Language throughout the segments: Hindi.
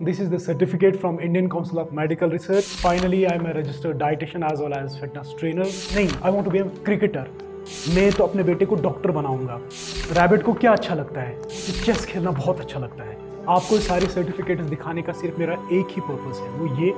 this is the certificate from Indian Council of Medical Research. Finally, I am a registered dietitian as well as fitness trainer. नहीं, I want to be a cricketer. मैं तो अपने बेटे को डॉक्टर बनाऊंगा। रैबिट को क्या अच्छा लगता है? चेस खेलना बहुत अच्छा लगता है। आपको सारे सर्टिफिकेट्स दिखाने का सिर्फ मेरा एक ही पर्पस है, वो ये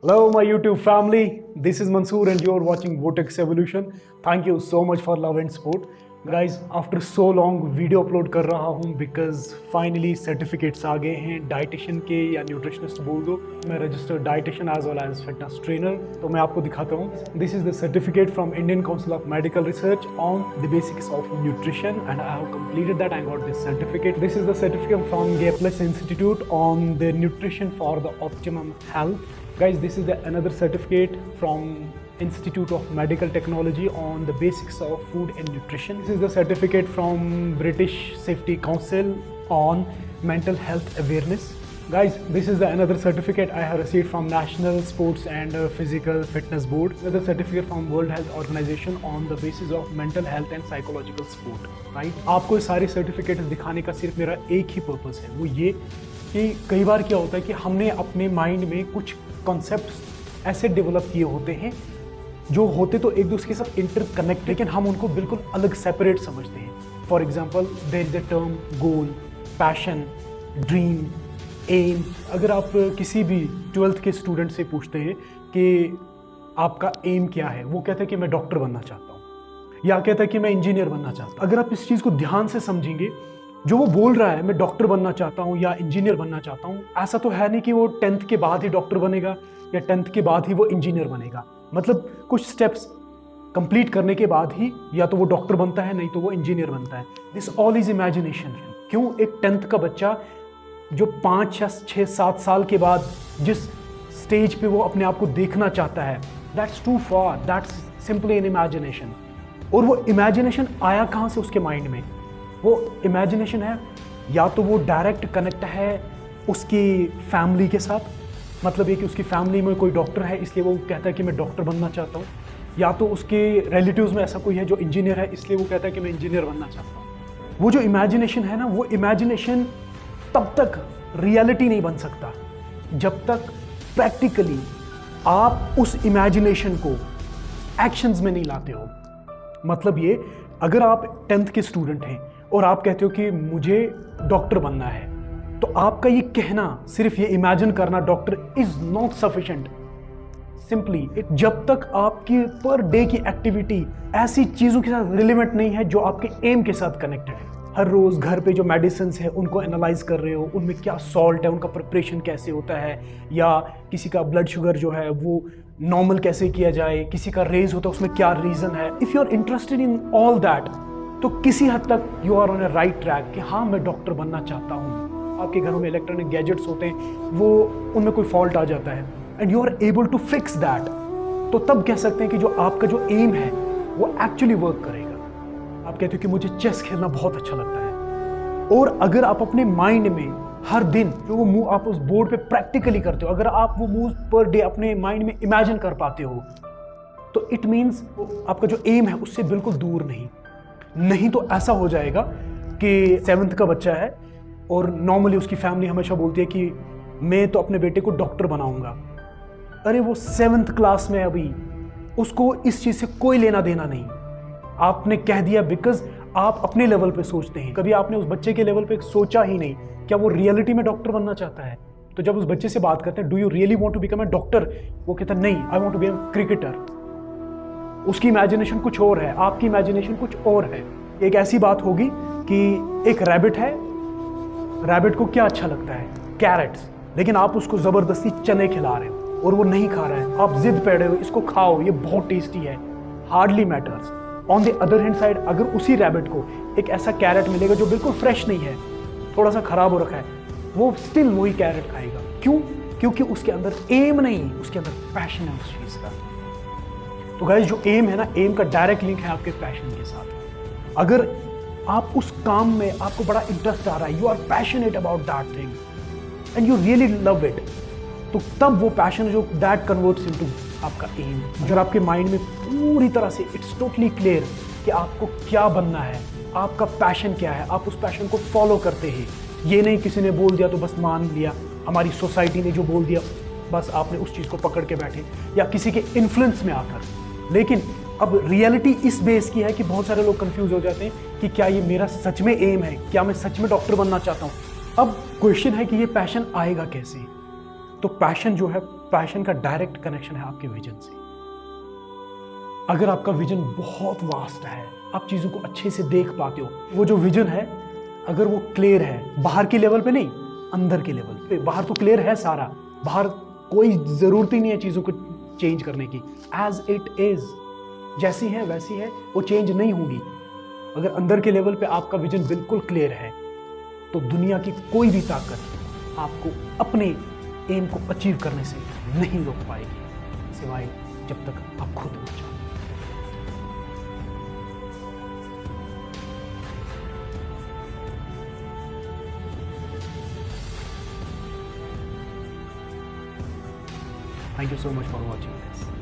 Hello my YouTube family, this is Mansoor and you're watching Vortex Evolution. Thank you so much for love and support. Guys, after so long video upload कर रहा हूँ because finally certificates आ गए हैं डाइटिशियन के या न्यूट्रिशनिस्ट बोल दो। मैं registered dietitian as well as fitness trainer, तो मैं आपको दिखाता हूँ। This is the certificate from Indian Council of Medical Research on the basics of nutrition and I have completed that. I got this certificate. This is the certificate from Gapeless Institute on the nutrition for the optimum health. Guys, this is another certificate from Institute of Medical Technology on the basics of food and nutrition. This is the certificate from British Safety Council on mental health awareness. Guys, this is another certificate I have received from National Sports and Physical Fitness Board. Another certificate from World Health Organization on the basis of mental health and psychological support. Right? आपको सारे सर्टिफिकेट्स दिखाने का सिर्फ मेरा एक ही पर्पस है, वो ये कि कई बार क्या होता है कि हमने अपने माइंड में कुछ कॉन्सेप्ट्स ऐसे डेवलप किए होते हैं जो होते तो एक दूसरे के साथ इंटरकनेक्ट, लेकिन हम उनको बिल्कुल अलग सेपरेट समझते हैं। For example, there is a term goal, passion, dream, aim. अगर आप किसी भी 12th के स्टूडेंट से पूछते हैं कि आपका एम क्या है, वो कहता है कि मैं डॉक्टर बनना चाहता हूँ या कहता है कि मैं इंजीनियर बनना चाहता हूँ। अगर आप इस चीज़ को ध्यान से समझेंगे, जो वो बोल रहा है मैं डॉक्टर बनना चाहता हूँ या इंजीनियर बनना चाहता हूँ, ऐसा तो है नहीं कि वो 10th के बाद ही डॉक्टर बनेगा या 10th के बाद ही वो इंजीनियर बनेगा। मतलब कुछ स्टेप्स कंप्लीट करने के बाद ही या तो वो डॉक्टर बनता है, नहीं तो वो इंजीनियर बनता है। This all is imagination. क्यों एक 10th का बच्चा जो 5 या 6 7 साल के बाद जिस स्टेज पे वो अपने आप को देखना चाहता है, that's too far, that's simply an imagination. और वो इमेजिनेशन आया कहाँ से उसके माइंड में? वो इमेजिनेशन है या तो वो डायरेक्ट कनेक्ट है उसकी फैमिली के साथ, मतलब ये कि उसकी फैमिली में कोई डॉक्टर है इसलिए वो कहता है कि मैं डॉक्टर बनना चाहता हूँ, या तो उसके रिलेटिव्स में ऐसा कोई है जो इंजीनियर है इसलिए वो कहता है कि मैं इंजीनियर बनना चाहता हूँ। वो जो इमेजिनेशन है ना, वो इमेजिनेशन तब तक रियलिटी नहीं बन सकता जब तक प्रैक्टिकली आप उस इमेजिनेशन को एक्शंस में नहीं लाते हो। मतलब ये, अगर आप 10th के स्टूडेंट हैं और आप कहते हो कि मुझे डॉक्टर बनना है, तो आपका ये कहना, सिर्फ ये इमेजिन करना doctor is not sufficient. Simply जब तक आपकी पर डे की एक्टिविटी ऐसी चीजों के साथ रिलेवेंट नहीं है जो आपके एम के साथ कनेक्टेड है। हर रोज घर पे जो मेडिसिन है उनको एनालाइज कर रहे हो, उनमें क्या सॉल्ट है, उनका प्रिपरेशन कैसे होता है, या किसी का ब्लड शुगर जो है वो नॉर्मल कैसे किया जाए, किसी का रेज होता है उसमें क्या रीजन है। If you are interested in all that, तो किसी हद तक you are on a right track कि हाँ मैं डॉक्टर बनना चाहता हूँ। आपके घरों में इलेक्ट्रॉनिक गैजेट्स होते हैं, वो उनमें कोई फॉल्ट आ जाता है and you are able to fix that, तो तब कह सकते हैं कि जो आपका जो एम है वो एक्चुअली वर्क करेगा। आप कहते हो कि मुझे चेस खेलना बहुत अच्छा लगता है, और अगर आप अपने माइंड में हर दिन जो वो मूव आप उस बोर्ड पे प्रैक्टिकली करते हो, अगर आप वो मूव पर डे अपने माइंड में इमेजिन कर पाते हो, तो इट मीन्स आपका जो एम है उससे बिल्कुल दूर नहीं तो ऐसा हो जाएगा कि 7th का बच्चा है और नॉर्मली उसकी फैमिली हमेशा बोलती है कि मैं तो अपने बेटे को डॉक्टर बनाऊंगा। अरे वो 7th क्लास में अभी, उसको इस चीज़ से कोई लेना देना नहीं। आपने कह दिया बिकॉज आप अपने लेवल पे सोचते हैं, कभी आपने उस बच्चे के लेवल पे सोचा ही नहीं क्या वो रियलिटी में डॉक्टर बनना चाहता है। तो जब उस बच्चे से बात करते हैं, do you really want to become a doctor, वो कहता है नहीं, I want to be a cricketer. उसकी इमेजिनेशन कुछ और है, आपकी इमेजिनेशन कुछ और है। एक ऐसी बात होगी कि एक रैबिट है, रैबिट को क्या अच्छा लगता है? कैरेट्स, लेकिन आप उसको जबरदस्ती चने खिला रहे हो और वो नहीं खा रहा है, आप जिद पे रहे हो इसको खाओ, ये बहुत टेस्टी है, hardly matters. On the other hand side, अगर उसी रैबिट को एक ऐसा कैरेट मिलेगा जो बिल्कुल फ्रेश नहीं है, थोड़ा सा खराब हो रखा है, वो स्टिल वही कैरेट खाएगा। क्यों? क्योंकि उसके अंदर एम नहीं, उसके अंदर पैशन है उस चीज का। तो गाइस, जो एम है ना, एम का डायरेक्ट लिंक है आपके पैशन के साथ। अगर आप उस काम में आपको बड़ा इंटरेस्ट आ रहा है, you are passionate about that thing and you really love it, तो तब वो पैशन जो दैट कन्वर्ट्स इनटू आपका एम, अगर आपके माइंड में पूरी तरह से इट्स टोटली क्लियर कि आपको क्या बनना है, आपका पैशन क्या है, आप उस पैशन को फॉलो करते हैं। ये नहीं किसी ने बोल दिया तो बस मान लिया, हमारी सोसाइटी ने जो बोल दिया बस आपने उस चीज़ को पकड़ के बैठे, या किसी के इन्फ्लुएंस में आकर। लेकिन अब रियलिटी इस बेस की है कि बहुत सारे लोग कंफ्यूज हो जाते हैं कि क्या ये मेरा सच में एम है, क्या मैं सच में डॉक्टर बनना चाहता हूँ। अब क्वेश्चन है कि ये पैशन आएगा कैसे। तो पैशन जो है, पैशन का डायरेक्ट कनेक्शन है आपके विजन से। अगर आपका विजन बहुत वास्ट है, आप चीज़ों को अच्छे से देख पाते हो, वो जो विजन है अगर वो क्लियर है, बाहर के लेवल पे नहीं, अंदर के लेवल पे। बाहर तो क्लियर है सारा, बाहर कोई ज़रूरत ही नहीं है चीज़ों को चेंज करने की, एज इट इज़, जैसी है वैसी है, वो चेंज नहीं होगी। अगर अंदर के लेवल पे आपका विजन बिल्कुल क्लियर है तो दुनिया की कोई भी ताकत आपको अपने एम को अचीव करने से नहीं रोक पाएगी, सिवाय जब तक आप खुद न चाहो। Thank you so much for watching this.